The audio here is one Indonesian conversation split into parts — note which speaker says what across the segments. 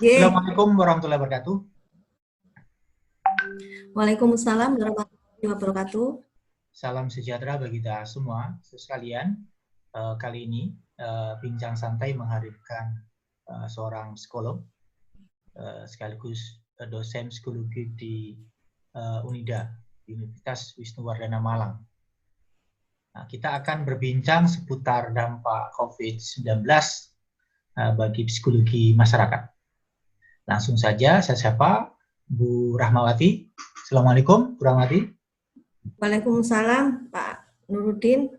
Speaker 1: Ye.
Speaker 2: Assalamualaikum warahmatullahi wabarakatuh.
Speaker 1: Waalaikumsalam warahmatullahi wabarakatuh.
Speaker 2: Salam sejahtera bagi kita semua sekalian. Kali ini Bincang Santai menghadirkan seorang psikolog sekaligus dosen psikologi di Unida, Universitas Wisnuwardana Malang. Nah, kita akan berbincang seputar dampak COVID-19 bagi psikologi masyarakat. Langsung saja saya sapa Bu Rahmawati. Assalamualaikum, Bu Rahmawati.
Speaker 1: Waalaikumsalam, Pak Nuruddin.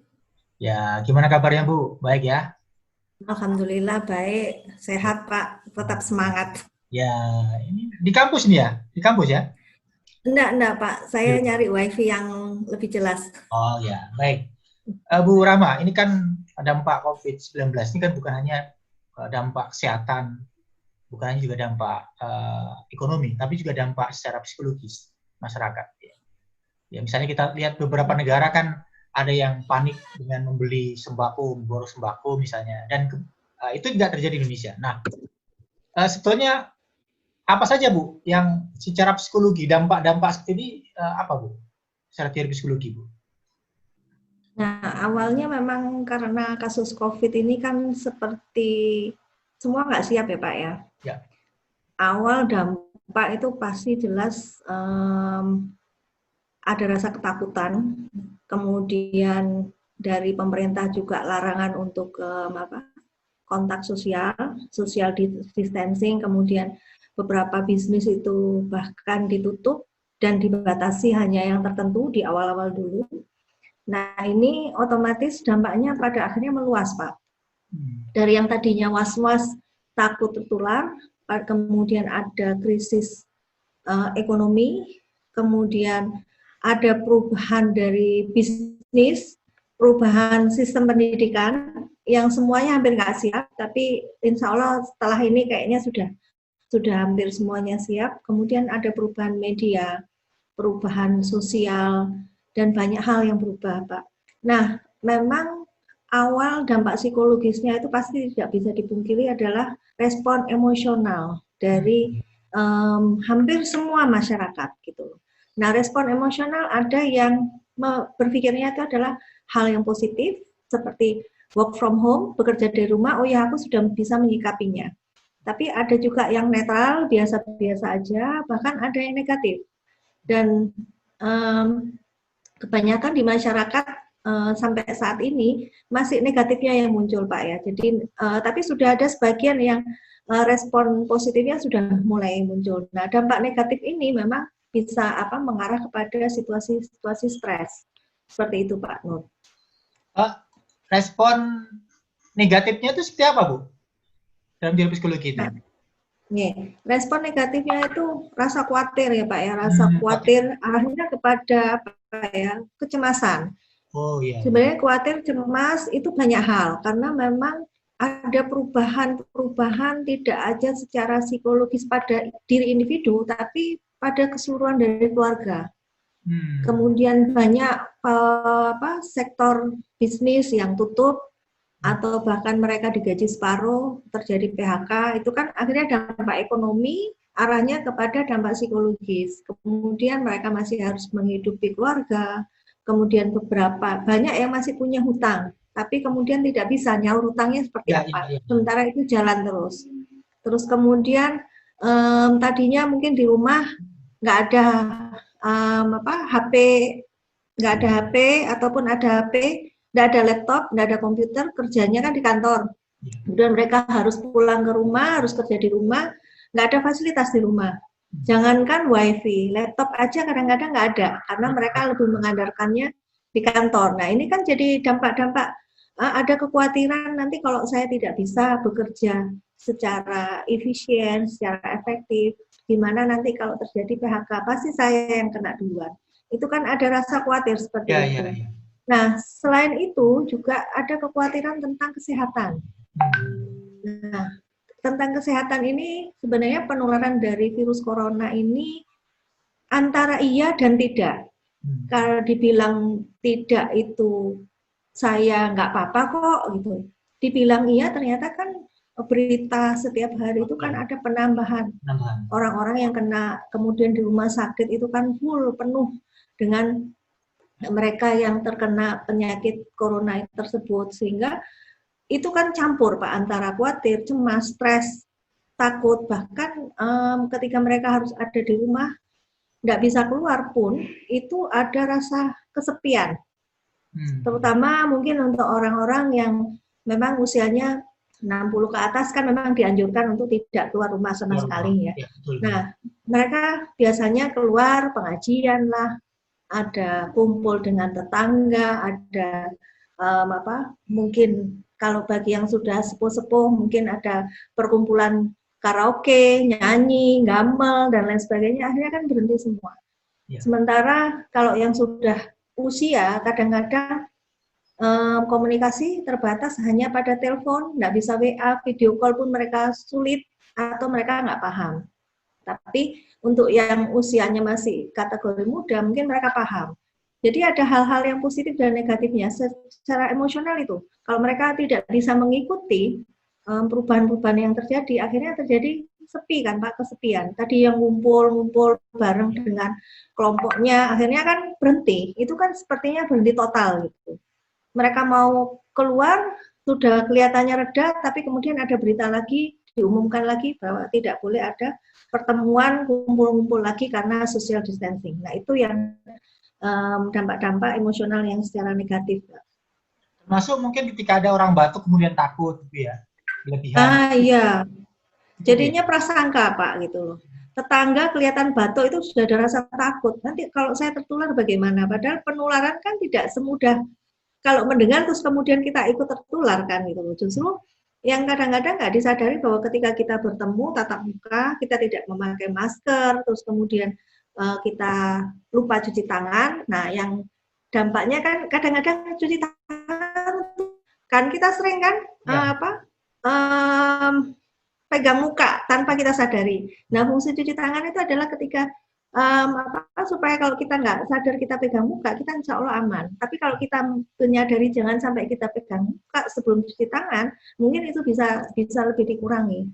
Speaker 2: Ya, gimana kabarnya Bu? Baik ya?
Speaker 1: Alhamdulillah baik, sehat Pak, tetap semangat.
Speaker 2: Ya, ini di kampus nih ya? Di kampus ya?
Speaker 1: Enggak Pak, saya nyari wifi yang lebih jelas.
Speaker 2: Oh ya, baik. Bu Rama, ini kan dampak COVID-19 ini kan bukan hanya dampak kesehatan, bukan hanya juga dampak ekonomi, tapi juga dampak secara psikologis masyarakat. Ya, misalnya kita lihat beberapa negara kan ada yang panik dengan membeli sembako, memborong sembako misalnya, dan itu tidak terjadi di Indonesia. Nah, sebetulnya apa saja Bu yang secara psikologi dampak-dampak seperti ini apa Bu? Secara teori psikologi Bu?
Speaker 1: Nah, awalnya memang karena kasus COVID ini kan seperti semua nggak siap ya Pak ya.
Speaker 2: Ya.
Speaker 1: Awal dampak itu pasti jelas ada rasa ketakutan, kemudian dari pemerintah juga larangan untuk kontak sosial, social distancing, kemudian beberapa bisnis itu bahkan ditutup dan dibatasi hanya yang tertentu di awal-awal dulu. Nah, ini otomatis dampaknya pada akhirnya meluas, Pak. Dari yang tadinya was-was takut tertular, kemudian ada krisis ekonomi, kemudian ada perubahan dari bisnis, perubahan sistem pendidikan yang semuanya hampir nggak siap, tapi insya Allah setelah ini kayaknya sudah hampir semuanya siap. Kemudian ada perubahan media, perubahan sosial, dan banyak hal yang berubah, Pak. Nah, memang awal dampak psikologisnya itu pasti tidak bisa dipungkiri adalah respon emosional dari hampir semua masyarakat gitu. Nah, respon emosional ada yang berpikirnya itu adalah hal yang positif seperti work from home, bekerja dari rumah, oh ya aku sudah bisa menyikapinya. Tapi ada juga yang netral, biasa-biasa aja, bahkan ada yang negatif. Dan kebanyakan di masyarakat sampai saat ini masih negatifnya yang muncul Pak ya. Jadi tapi sudah ada sebagian yang respon positifnya sudah mulai muncul. Nah, dampak negatif ini memang bisa mengarah kepada situasi-situasi stres. Seperti itu Pak Nur.
Speaker 2: Respon negatifnya itu seperti apa Bu? Dalam teori psikologi itu?
Speaker 1: Respon negatifnya itu rasa khawatir ya Pak ya, rasa khawatir arahnya kepada kecemasan.
Speaker 2: Oh iya.
Speaker 1: Sebenarnya khawatir, cemas itu banyak hal karena memang ada perubahan tidak aja secara psikologis pada diri individu, tapi pada keseluruhan dari keluarga. Kemudian banyak sektor bisnis yang tutup atau bahkan mereka digaji separuh, terjadi PHK, itu kan akhirnya dampak ekonomi arahnya kepada dampak psikologis. Kemudian mereka masih harus menghidupi keluarga, kemudian banyak yang masih punya hutang, tapi kemudian tidak bisa nyaur hutangnya seperti apa. Sementara itu jalan terus. Terus kemudian tadinya mungkin di rumah nggak ada HP, nggak ada HP ataupun ada HP, nggak ada laptop, nggak ada komputer, kerjanya kan di kantor. Kemudian mereka harus pulang ke rumah, harus kerja di rumah, nggak ada fasilitas di rumah. Jangankan wifi, laptop aja kadang-kadang nggak ada, karena mereka lebih mengandalkannya di kantor. Nah, ini kan jadi dampak-dampak, ada kekhawatiran nanti kalau saya tidak bisa bekerja secara efisien, secara efektif, gimana nanti kalau terjadi PHK, pasti saya yang kena duluan. Itu kan ada rasa khawatir seperti itu. Nah, selain itu juga ada kekhawatiran tentang kesehatan. Nah, tentang kesehatan ini sebenarnya penularan dari virus corona ini antara iya dan tidak. Kalau dibilang tidak itu saya nggak apa-apa kok gitu. Dibilang iya ternyata kan berita setiap hari itu kan ada penambahan orang-orang yang kena, kemudian di rumah sakit itu kan full penuh dengan mereka yang terkena penyakit corona tersebut, sehingga itu kan campur Pak antara khawatir, cemas, stres, takut, bahkan ketika mereka harus ada di rumah nggak bisa keluar pun itu ada rasa kesepian, terutama mungkin untuk orang-orang yang memang usianya 60 ke atas kan memang dianjurkan untuk tidak keluar rumah sama sekali ya. Nah, mereka biasanya keluar pengajian lah, ada kumpul dengan tetangga, ada mungkin kalau bagi yang sudah sepuh-sepuh mungkin ada perkumpulan karaoke, nyanyi, gamel dan lain sebagainya, akhirnya kan berhenti semua. Sementara kalau yang sudah usia kadang-kadang komunikasi terbatas hanya pada telepon, nggak bisa WA, video call pun mereka sulit atau mereka nggak paham. Tapi untuk yang usianya masih kategori muda, mungkin mereka paham. Jadi ada hal-hal yang positif dan negatifnya secara emosional itu. Kalau mereka tidak bisa mengikuti perubahan-perubahan yang terjadi, akhirnya terjadi sepi kan Pak, kesepian. Tadi yang ngumpul bareng dengan kelompoknya, akhirnya kan berhenti. Itu kan sepertinya berhenti total gitu. Mereka mau keluar, sudah kelihatannya reda, tapi kemudian ada berita lagi, diumumkan lagi bahwa tidak boleh ada pertemuan kumpul-kumpul lagi karena social distancing. Nah itu yang dampak-dampak emosional yang secara negatif.
Speaker 2: Termasuk mungkin ketika ada orang batuk kemudian takut gitu ya, berlebihan.
Speaker 1: Iya, jadinya prasangka Pak gitu loh. Tetangga kelihatan batuk itu sudah ada rasa takut. Nanti kalau saya tertular bagaimana? Padahal penularan kan tidak semudah kalau mendengar terus kemudian kita ikut tertular kan gitu. Justru yang kadang-kadang nggak disadari bahwa ketika kita bertemu tatap muka, kita tidak memakai masker, terus kemudian kita lupa cuci tangan. Nah, yang dampaknya kan kadang-kadang cuci tangan kan kita sering kan pegang muka tanpa kita sadari. Nah, fungsi cuci tangan itu adalah ketika supaya kalau kita nggak sadar kita pegang muka, kita insya Allah aman. Tapi kalau kita menyadari jangan sampai kita pegang muka sebelum cuci tangan, mungkin itu bisa lebih dikurangi.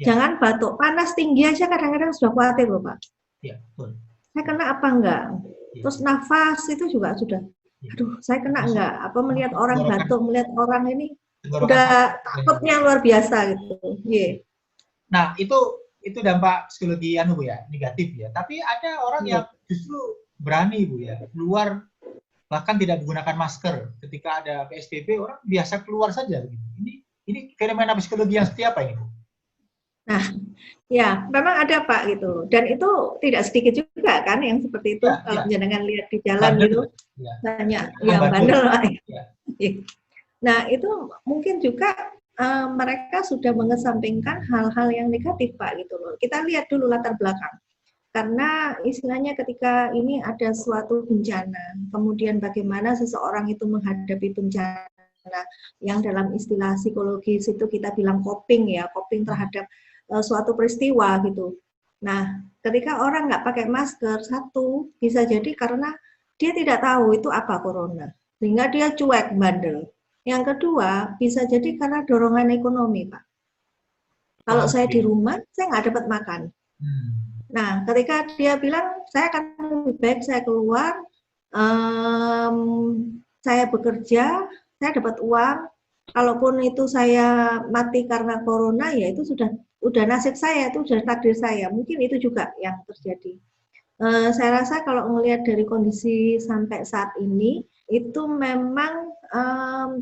Speaker 1: Jangan batuk, panas tinggi aja kadang-kadang sudah khawatir loh Pak. Saya kena apa enggak? Terus nafas itu juga sudah. Aduh, saya kena enggak? Apa melihat orang batuk, melihat orang ini udah takutnya luar biasa gitu.
Speaker 2: Nah, itu dampak psikologi Bu ya, negatif ya. Tapi ada orang yang justru berani Bu ya, keluar bahkan tidak menggunakan masker ketika ada PSBB, orang biasa keluar saja gitu. Ini fenomena psikologi yang seperti apa ini Bu?
Speaker 1: Nah, ya memang ada Pak gitu. Dan itu tidak sedikit juga kan yang seperti itu kalau jenengan lihat di jalan bandel, gitu. Banyak yang bandel Pak. Nah, itu mungkin juga mereka sudah mengesampingkan hal-hal yang negatif Pak gitu loh. Kita lihat dulu latar belakang. Karena istilahnya ketika ini ada suatu bencana, kemudian bagaimana seseorang itu menghadapi bencana yang dalam istilah psikologis itu kita bilang coping ya, coping terhadap suatu peristiwa gitu. Nah, ketika orang nggak pakai masker, satu bisa jadi karena dia tidak tahu itu apa corona, sehingga dia cuek, bandel. Yang kedua, bisa jadi karena dorongan ekonomi, Pak. Kalau saya di rumah, saya nggak dapat makan. Nah, ketika dia bilang, saya akan lebih baik saya keluar, saya bekerja, saya dapat uang, kalaupun itu saya mati karena corona, ya itu sudah nasib saya, itu sudah takdir saya. Mungkin itu juga yang terjadi. Saya rasa kalau melihat dari kondisi sampai saat ini, itu memang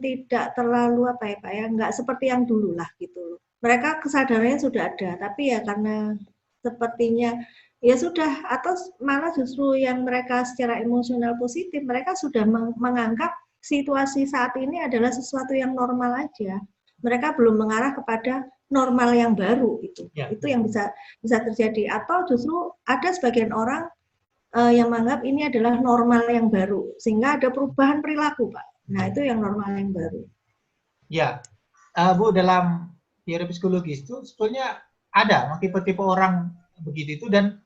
Speaker 1: tidak terlalu apa ya Pak ya, nggak seperti yang dulu lah gitu. Mereka kesadarannya sudah ada, tapi ya karena sepertinya ya sudah, atau malah justru yang mereka secara emosional positif, mereka sudah menganggap situasi saat ini adalah sesuatu yang normal aja. Mereka belum mengarah kepada normal yang baru itu. Ya. Itu yang bisa terjadi. Atau justru ada sebagian orang yang menganggap ini adalah normal yang baru, sehingga ada perubahan perilaku, Pak. Nah, itu yang normal yang baru.
Speaker 2: Ya, Bu, dalam teori psikologis itu sebetulnya ada tipe-tipe orang begitu itu, dan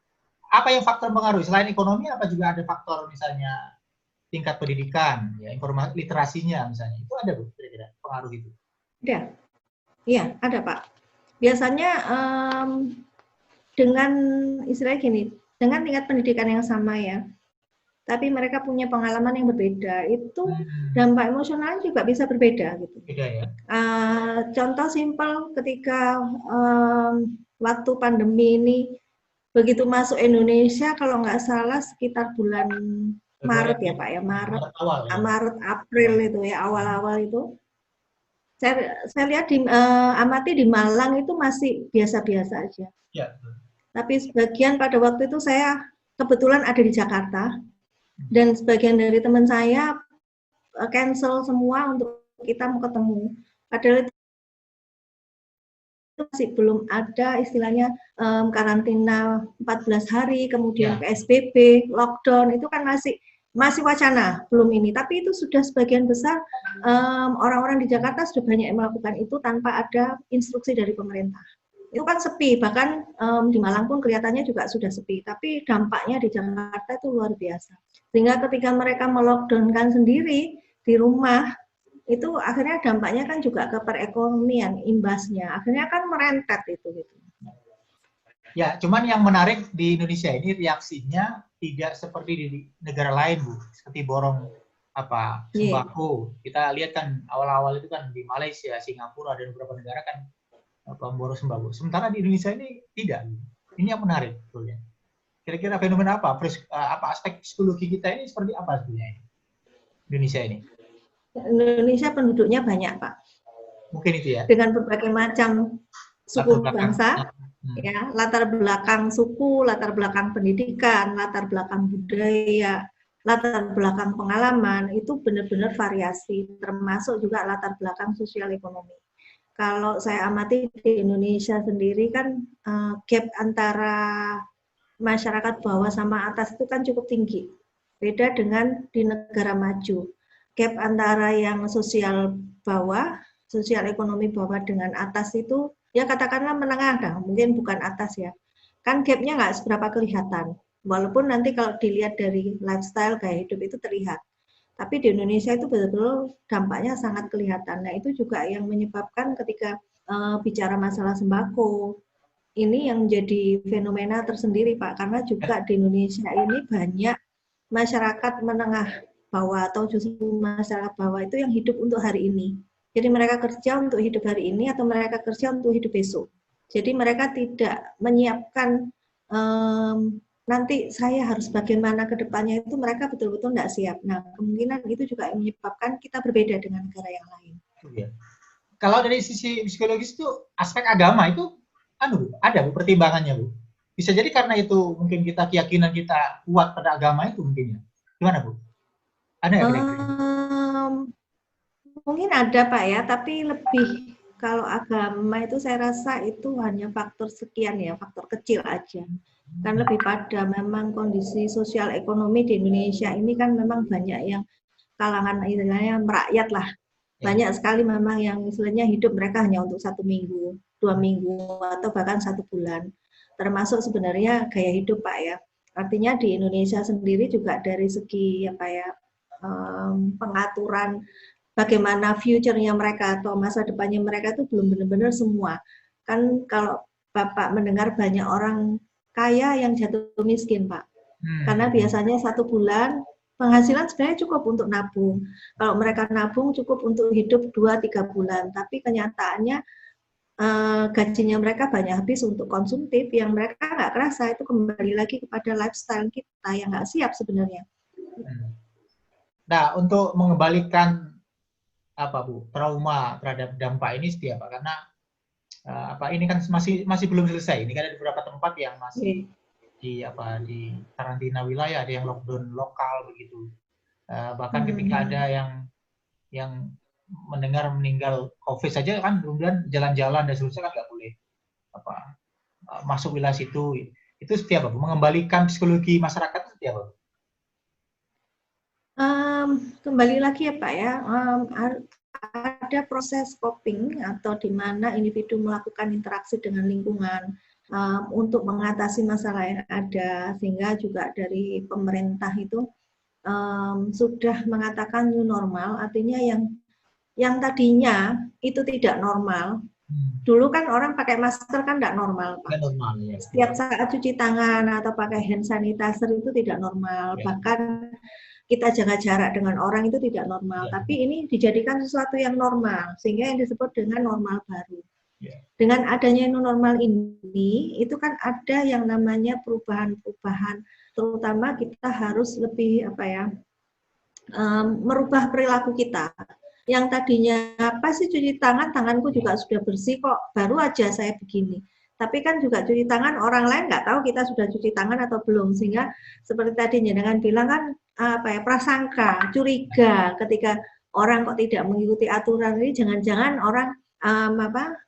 Speaker 2: apa yang faktor pengaruh selain ekonomi, apa juga ada faktor misalnya tingkat pendidikan, ya, informasi literasinya misalnya, itu ada Bu kira-kira pengaruh itu?
Speaker 1: Ada, iya ada Pak. biasanya dengan istilahnya gini, dengan tingkat pendidikan yang sama ya, tapi mereka punya pengalaman yang berbeda, itu dampak emosionalnya juga bisa berbeda gitu.
Speaker 2: Beda ya.
Speaker 1: Contoh simpel ketika waktu pandemi ini, begitu masuk Indonesia, kalau nggak salah sekitar bulan Maret ya Pak ya, Maret,
Speaker 2: awal ya.
Speaker 1: Maret April itu ya, awal-awal itu. Saya lihat amati di Malang itu masih biasa-biasa aja.
Speaker 2: Ya.
Speaker 1: Tapi sebagian pada waktu itu saya kebetulan ada di Jakarta, dan sebagian dari teman saya cancel semua untuk kita mau ketemu. Padahal itu masih belum ada istilahnya karantina 14 hari, kemudian PSBB, lockdown, itu kan masih wacana, belum ini. Tapi itu sudah sebagian besar orang-orang di Jakarta sudah banyak yang melakukan itu tanpa ada instruksi dari pemerintah. Itu kan sepi, bahkan di Malang pun kelihatannya juga sudah sepi, tapi dampaknya di Jakarta itu luar biasa. Sehingga ketika mereka melockdownkan sendiri di rumah, itu akhirnya dampaknya kan juga ke perekonomian, imbasnya. Akhirnya kan merentet itu gitu.
Speaker 2: Ya, cuman yang menarik di Indonesia ini reaksinya tidak seperti di negara lain, Bu. Seperti borong sembako. Kita lihat kan awal-awal itu kan di Malaysia, Singapura, dan beberapa negara kan borong sembako. Sementara di Indonesia ini tidak. Ini yang menarik sebetulnya. Kira-kira fenomena apa aspek psikologi kita ini seperti apa sebenarnya Indonesia ini?
Speaker 1: Indonesia penduduknya banyak, Pak.
Speaker 2: Mungkin itu ya.
Speaker 1: Dengan berbagai macam suku bangsa, ya, latar belakang suku, latar belakang pendidikan, latar belakang budaya, latar belakang pengalaman, itu benar-benar variasi, termasuk juga latar belakang sosial ekonomi. Kalau saya amati di Indonesia sendiri kan gap antara masyarakat bawah sama atas itu kan cukup tinggi. Beda dengan di negara maju. Gap antara yang sosial bawah, sosial ekonomi bawah dengan atas itu, ya katakanlah menengah dah, mungkin bukan atas ya. Kan gapnya nggak seberapa kelihatan. Walaupun nanti kalau dilihat dari lifestyle, gaya hidup itu terlihat. Tapi di Indonesia itu betul-betul dampaknya sangat kelihatan. Nah itu juga yang menyebabkan ketika bicara masalah sembako, ini yang menjadi fenomena tersendiri Pak, karena juga di Indonesia ini banyak masyarakat menengah bawah atau justru masyarakat bawah itu yang hidup untuk hari ini. Jadi mereka kerja untuk hidup hari ini atau mereka kerja untuk hidup besok. Jadi mereka tidak menyiapkan nanti saya harus bagaimana ke depannya, itu mereka betul-betul tidak siap. Nah, kemungkinan itu juga yang menyebabkan kita berbeda dengan negara yang lain.
Speaker 2: Kalau dari sisi psikologis itu aspek agama itu ada Bu pertimbangannya Bu. Bisa jadi karena itu mungkin keyakinan kita kuat pada agama itu mungkin ya. Gimana Bu? Ada ya
Speaker 1: mungkin ada Pak ya, tapi lebih kalau agama itu saya rasa itu hanya faktor sekian ya, faktor kecil aja. Kan lebih pada memang kondisi sosial ekonomi di Indonesia ini kan memang banyak yang kalangan istilahnya merakyat lah. Banyak sekali memang yang istilahnya hidup mereka hanya untuk 1 minggu, 2 minggu, atau bahkan 1 bulan. Termasuk sebenarnya gaya hidup Pak ya. Artinya di Indonesia sendiri juga dari segi pengaturan bagaimana future-nya mereka atau masa depannya mereka itu belum benar-benar semua. Kan kalau Bapak mendengar banyak orang kaya yang jatuh miskin, Pak. Karena biasanya 1 bulan penghasilan sebenarnya cukup untuk nabung. Kalau mereka nabung cukup untuk hidup 2-3 bulan, tapi kenyataannya gajinya mereka banyak habis untuk konsumtif yang mereka nggak kerasa, itu kembali lagi kepada lifestyle kita yang nggak siap sebenarnya.
Speaker 2: Nah, untuk mengembalikan Bu trauma terhadap dampak ini seperti apa? Karena ini kan masih belum selesai. Ini kan ada beberapa tempat yang masih di karantina wilayah, ada yang lockdown lokal begitu. Bahkan ketika ada yang mendengar meninggal COVID saja kan kemudian jalan-jalan dan seterusnya kan nggak boleh masuk wilayah situ. Itu seperti apa Bu? Mengembalikan psikologi masyarakat itu seperti apa Bu?
Speaker 1: Kembali lagi ya Pak ya, ada proses coping atau di mana individu melakukan interaksi dengan lingkungan untuk mengatasi masalah yang ada, sehingga juga dari pemerintah itu sudah mengatakan new normal, artinya yang tadinya itu tidak normal, Dulu kan orang pakai masker kan nggak normal, Pak.
Speaker 2: Nggak normal ya.
Speaker 1: Setiap saat cuci tangan atau pakai hand sanitizer itu tidak normal.
Speaker 2: Ya.
Speaker 1: Bahkan kita jaga jarak dengan orang itu tidak normal.
Speaker 2: Ya.
Speaker 1: Tapi ini dijadikan sesuatu yang normal, sehingga yang disebut dengan normal baru.
Speaker 2: Ya.
Speaker 1: Dengan adanya new normal ini, itu kan ada yang namanya perubahan-perubahan. Terutama kita harus lebih merubah perilaku kita. Yang tadinya apa sih cuci tangan, tanganku juga sudah bersih kok, baru aja saya begini. Tapi kan juga cuci tangan, orang lain nggak tahu kita sudah cuci tangan atau belum, sehingga seperti tadi Jenengan bilang kan prasangka, curiga ketika orang kok tidak mengikuti aturan ini, jangan-jangan orang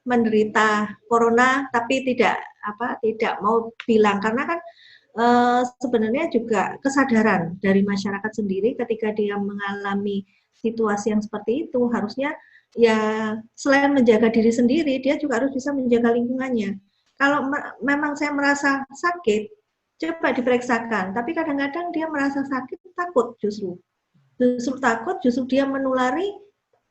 Speaker 1: menderita corona tapi tidak mau bilang, karena kan sebenarnya juga kesadaran dari masyarakat sendiri ketika dia mengalami situasi yang seperti itu, harusnya ya selain menjaga diri sendiri, dia juga harus bisa menjaga lingkungannya. Kalau memang saya merasa sakit, coba diperiksakan. Tapi kadang-kadang dia merasa sakit, takut justru takut, justru dia menulari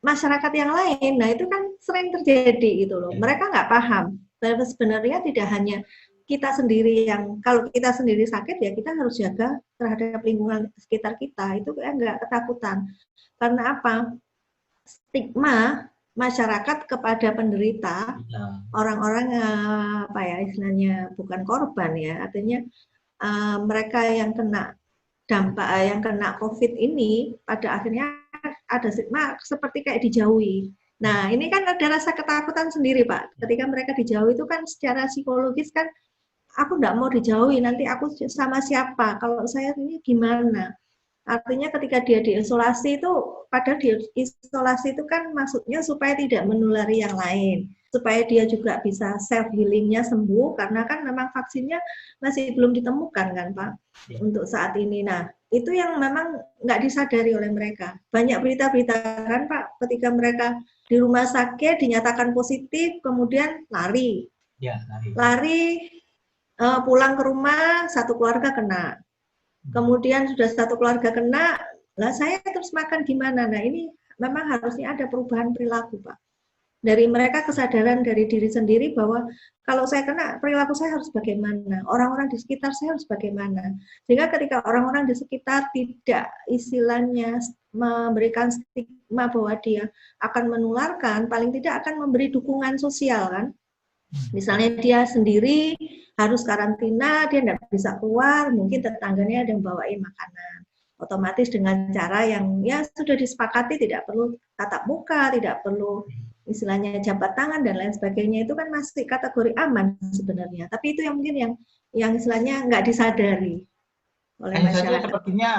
Speaker 1: masyarakat yang lain. Nah itu kan sering terjadi gitu loh. Mereka nggak paham. Dan sebenarnya tidak hanya kita sendiri yang, kalau kita sendiri sakit ya kita harus jaga terhadap lingkungan sekitar kita. Itu enggak ketakutan. Karena apa? Stigma masyarakat kepada penderita, orang-orang istilahnya bukan korban ya, artinya mereka yang kena dampak, yang kena COVID ini pada akhirnya ada stigma seperti kayak dijauhi. Nah ini kan ada rasa ketakutan sendiri Pak, ketika mereka dijauhi itu kan secara psikologis kan, aku nggak mau dijauhi, nanti aku sama siapa, kalau saya ini gimana. Artinya ketika dia diisolasi itu, padahal diisolasi itu kan maksudnya supaya tidak menulari yang lain, supaya dia juga bisa self healingnya sembuh, karena kan memang vaksinnya masih belum ditemukan kan Pak untuk saat ini. Nah itu yang memang nggak disadari oleh mereka. Banyak berita-berita kan Pak, ketika mereka di rumah sakit dinyatakan positif, kemudian lari pulang ke rumah, satu keluarga kena. Kemudian sudah satu keluarga kena, lah saya terus makan gimana? Nah ini memang harusnya ada perubahan perilaku Pak. Dari mereka kesadaran dari diri sendiri bahwa kalau saya kena, perilaku saya harus bagaimana, orang-orang di sekitar saya harus bagaimana. Sehingga ketika orang-orang di sekitar tidak istilahnya memberikan stigma bahwa dia akan menularkan, paling tidak akan memberi dukungan sosial kan. Misalnya dia sendiri harus karantina, dia tidak bisa keluar, mungkin tetangganya ada yang bawain makanan. Otomatis dengan cara yang ya sudah disepakati, tidak perlu tatap muka, tidak perlu istilahnya jabat tangan dan lain sebagainya, itu kan masih kategori aman sebenarnya. Tapi itu yang mungkin yang istilahnya nggak disadari oleh
Speaker 2: hanya
Speaker 1: masyarakat.
Speaker 2: saja sepertinya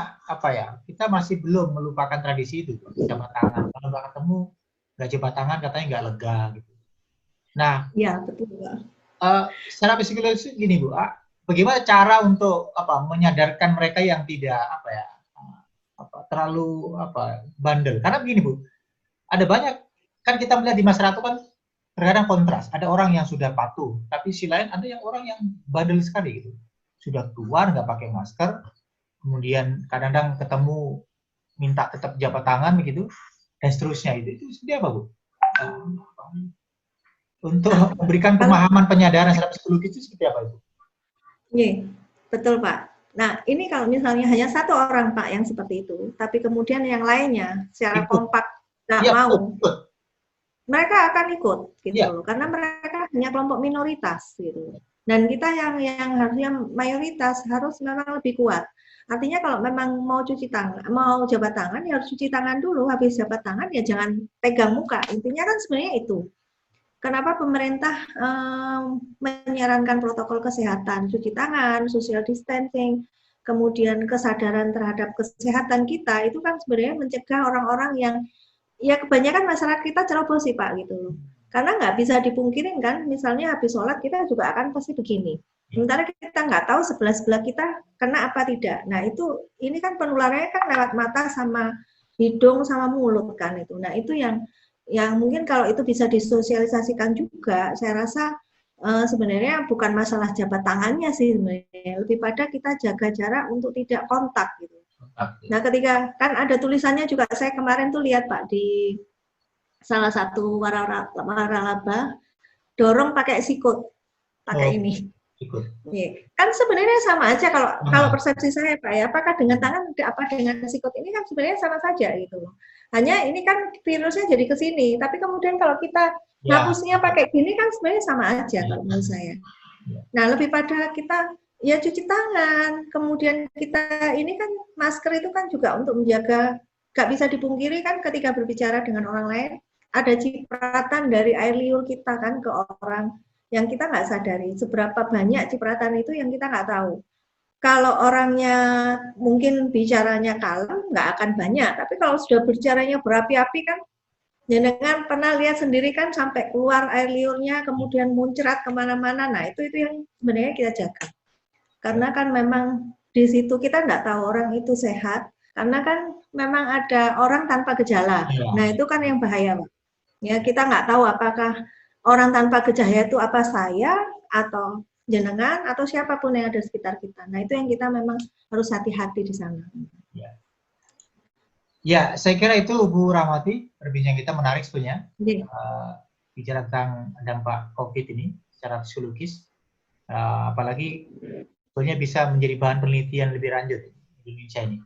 Speaker 2: kita masih belum melupakan tradisi itu, jabat tangan. Kalau nggak ketemu, nggak jabat tangan katanya nggak lega gitu. Nah,
Speaker 1: ya betul Pak.
Speaker 2: Secara psikologis gini Bu, bagaimana cara untuk menyadarkan mereka yang tidak terlalu bandel? Karena begini Bu, ada banyak kan kita melihat di masyarakat kan terkadang kontras. Ada orang yang sudah patuh, tapi sisi lain ada yang orang yang bandel sekali gitu. Sudah keluar nggak pakai masker, kemudian kadang-kadang ketemu minta tetap jabat tangan begitu, dan seterusnya itu seperti apa Bu? Untuk memberikan pemahaman penyadaran secara psikologis itu seperti apa itu?
Speaker 1: Iya, betul Pak. Nah ini kalau misalnya hanya satu orang Pak yang seperti itu, tapi kemudian yang lainnya secara kompak nggak mau, mereka akan ikut gitu loh, karena mereka hanya kelompok minoritas gitu. Dan kita yang harusnya mayoritas harus memang lebih kuat. Artinya kalau memang mau cuci tangan, mau jabat tangan ya harus cuci tangan dulu, habis jabat tangan ya jangan pegang muka. Intinya kan sebenarnya itu. Kenapa pemerintah menyarankan protokol kesehatan, cuci tangan, social distancing, kemudian kesadaran terhadap kesehatan kita, itu kan sebenarnya mencegah orang-orang yang, ya kebanyakan masyarakat kita ceroboh sih Pak gitu loh. Karena nggak bisa dipungkirin kan, misalnya habis sholat kita juga akan pasti begini. Sementara kita nggak tahu sebelah-sebelah kita kena apa tidak. Nah ini kan penularannya kan lewat mata sama hidung sama mulut kan itu. Nah itu yang mungkin kalau itu bisa disosialisasikan juga, saya rasa sebenarnya bukan masalah jabat tangannya sih sebenarnya, lebih pada kita jaga jarak untuk tidak kontak gitu. Nah ketika kan ada tulisannya juga, saya kemarin tuh lihat Pak di salah satu waralaba dorong pakai sikut, pakai ini.
Speaker 2: Ikut.
Speaker 1: Kan sebenarnya sama aja kalau persepsi saya Pak ya, apakah dengan tangan apa dengan sikut ini kan sebenarnya sama saja gitu loh. Hanya ini kan virusnya jadi ke sini, tapi kemudian kalau kita hapusnya pakai gini kan sebenarnya sama aja kalau menurut saya. Nah, lebih pada kita ya cuci tangan, kemudian kita ini kan masker itu kan juga untuk menjaga, gak bisa dipungkiri kan ketika berbicara dengan orang lain, ada cipratan dari air liur kita kan ke orang yang kita nggak sadari seberapa banyak cipratan itu yang kita nggak tahu. Kalau orangnya mungkin bicaranya kalem nggak akan banyak, tapi kalau sudah bicaranya berapi-api kan, jenengan pernah lihat sendiri kan sampai keluar air liurnya, kemudian muncrat kemana-mana. Nah itu yang sebenarnya kita jaga. Karena kan memang di situ kita nggak tahu orang itu sehat, karena kan memang ada orang tanpa gejala. Nah itu kan yang bahaya, Pak. Ya kita nggak tahu apakah orang tanpa gejala itu apa saya atau jenengan atau siapapun yang ada di sekitar kita. Nah itu yang kita memang harus hati-hati di sana.
Speaker 2: Ya, saya kira itu Bu Rahmati, perbincangan kita menarik sebenarnya. Bicara tentang dampak COVID ini secara psikologis, apalagi sebenarnya bisa menjadi bahan penelitian lebih lanjut di Indonesia ini.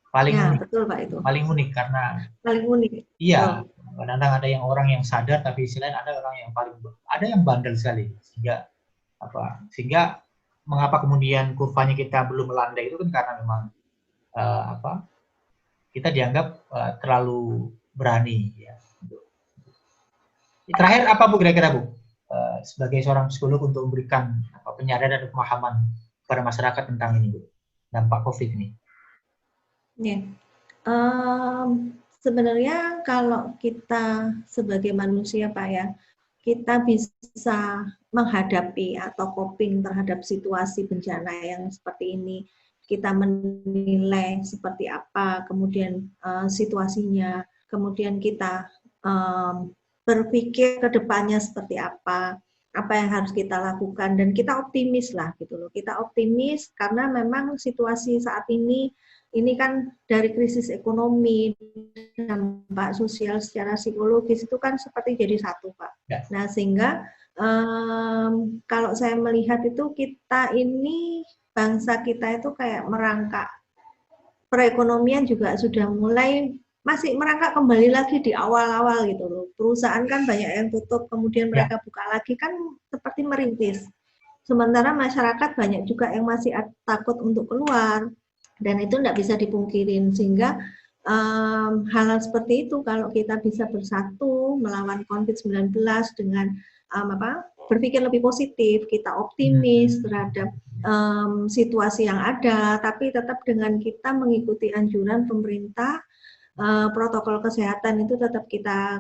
Speaker 2: Paling unik, betul Pak itu. Paling unik karena paling unik. Iya. Kadang-kadang ada yang orang yang sadar, tapi selain ada orang yang ada yang bandel sekali, sehingga mengapa kemudian kurvanya kita belum melandai itu kan karena memang kita dianggap terlalu berani. Ya. Terakhir apa Bu kira-kira Bu sebagai seorang psikolog untuk memberikan penyadaran dan pemahaman kepada masyarakat tentang ini Bu, dampak COVID ini? Ya.
Speaker 1: Sebenarnya kalau kita sebagai manusia Pak ya, kita bisa menghadapi atau coping terhadap situasi bencana yang seperti ini, kita menilai seperti apa, kemudian situasinya, kemudian kita berpikir ke depannya seperti apa yang harus kita lakukan, dan kita optimis lah gitu loh. Kita optimis karena memang situasi saat ini kan dari krisis ekonomi, dampak sosial secara psikologis itu kan seperti jadi satu Pak. Ya. Nah sehingga kalau saya melihat itu kita ini, bangsa kita itu kayak merangkak, perekonomian juga sudah mulai masih merangkak kembali lagi di awal-awal gitu loh. Perusahaan kan banyak yang tutup, kemudian mereka buka lagi kan seperti merintis. Sementara masyarakat banyak juga yang masih takut untuk keluar. Dan itu tidak bisa dipungkirin, sehingga hal-hal seperti itu kalau kita bisa bersatu melawan COVID-19 dengan berpikir lebih positif, kita optimis terhadap situasi yang ada, tapi tetap dengan kita mengikuti anjuran pemerintah, protokol kesehatan itu tetap kita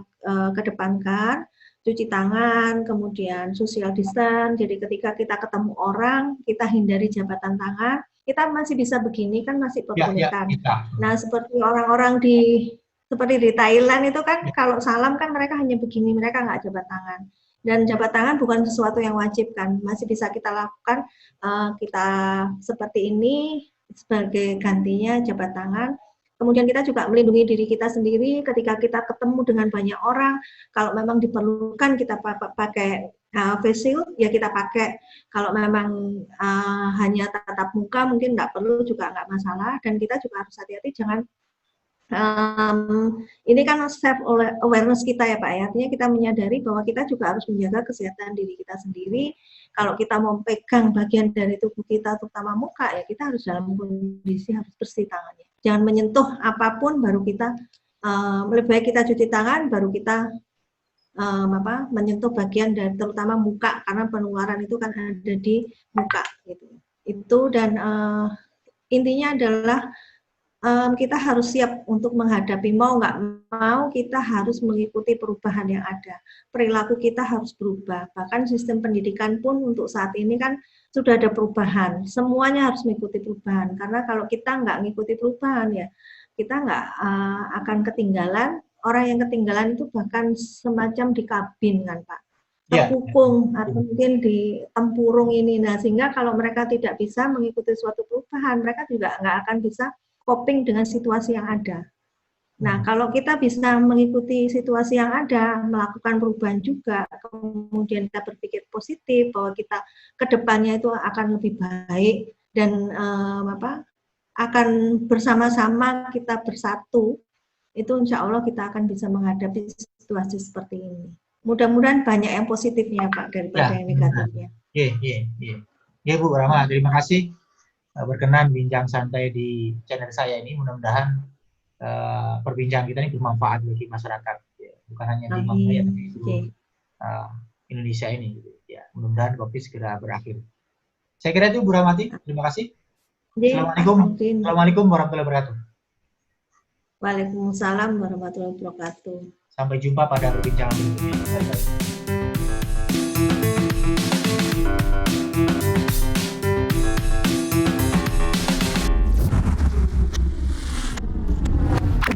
Speaker 1: kedepankan, cuci tangan, kemudian social distance, jadi ketika kita ketemu orang, kita hindari jabatan tangan. Kita masih bisa begini kan masih perbolehkan. Nah seperti orang-orang seperti di Thailand itu kan kalau salam kan mereka hanya begini, mereka nggak jabat tangan. Dan jabat tangan bukan sesuatu yang wajib kan, masih bisa kita lakukan, kita seperti ini sebagai gantinya jabat tangan. Kemudian kita juga melindungi diri kita sendiri ketika kita ketemu dengan banyak orang. Kalau memang diperlukan kita pakai face shield, ya kita pakai. Kalau memang hanya tatap muka mungkin nggak perlu juga nggak masalah. Dan kita juga harus hati-hati, jangan ini kan self awareness kita ya Pak ya, artinya kita menyadari bahwa kita juga harus menjaga kesehatan diri kita sendiri. Kalau kita mau pegang bagian dari tubuh kita, terutama muka, ya kita harus dalam kondisi harus bersih tangannya. Jangan menyentuh apapun baru kita, lebih baik kita cuci tangan baru kita menyentuh bagian dari terutama muka, karena penularan itu kan ada di muka gitu. Itu dan intinya adalah kita harus siap untuk menghadapi, mau nggak mau kita harus mengikuti perubahan yang ada. Perilaku kita harus berubah. Bahkan sistem pendidikan pun untuk saat ini kan sudah ada perubahan. Semuanya harus mengikuti perubahan. Karena kalau kita nggak mengikuti perubahan ya kita nggak akan ketinggalan. Orang yang ketinggalan itu bahkan semacam di kabin kan Pak. Terkukung atau mungkin di tempurung ini. Nah sehingga kalau mereka tidak bisa mengikuti suatu perubahan, mereka juga nggak akan bisa coping dengan situasi yang ada. Nah, kalau kita bisa mengikuti situasi yang ada, melakukan perubahan juga, kemudian kita berpikir positif bahwa kita ke depannya itu akan lebih baik dan akan bersama-sama kita bersatu, itu insya Allah kita akan bisa menghadapi situasi seperti ini. Mudah-mudahan banyak yang positifnya Pak daripada yang negatifnya.
Speaker 2: Ya Bu Rama, terima kasih berkenan bincang santai di channel saya ini. Mudah-mudahan perbincangan kita ini bermanfaat bagi masyarakat, ya. Bukan hanya di Mamaya tapi di seluruh Indonesia ini. Gitu. Ya, mudah-mudahan COVID segera berakhir. Saya kira itu Bu Ramati. Terima kasih. Assalamualaikum warahmatullahi wabarakatuh.
Speaker 1: Waalaikumsalam warahmatullahi wabarakatuh.
Speaker 2: Sampai jumpa pada perbincangan berikutnya.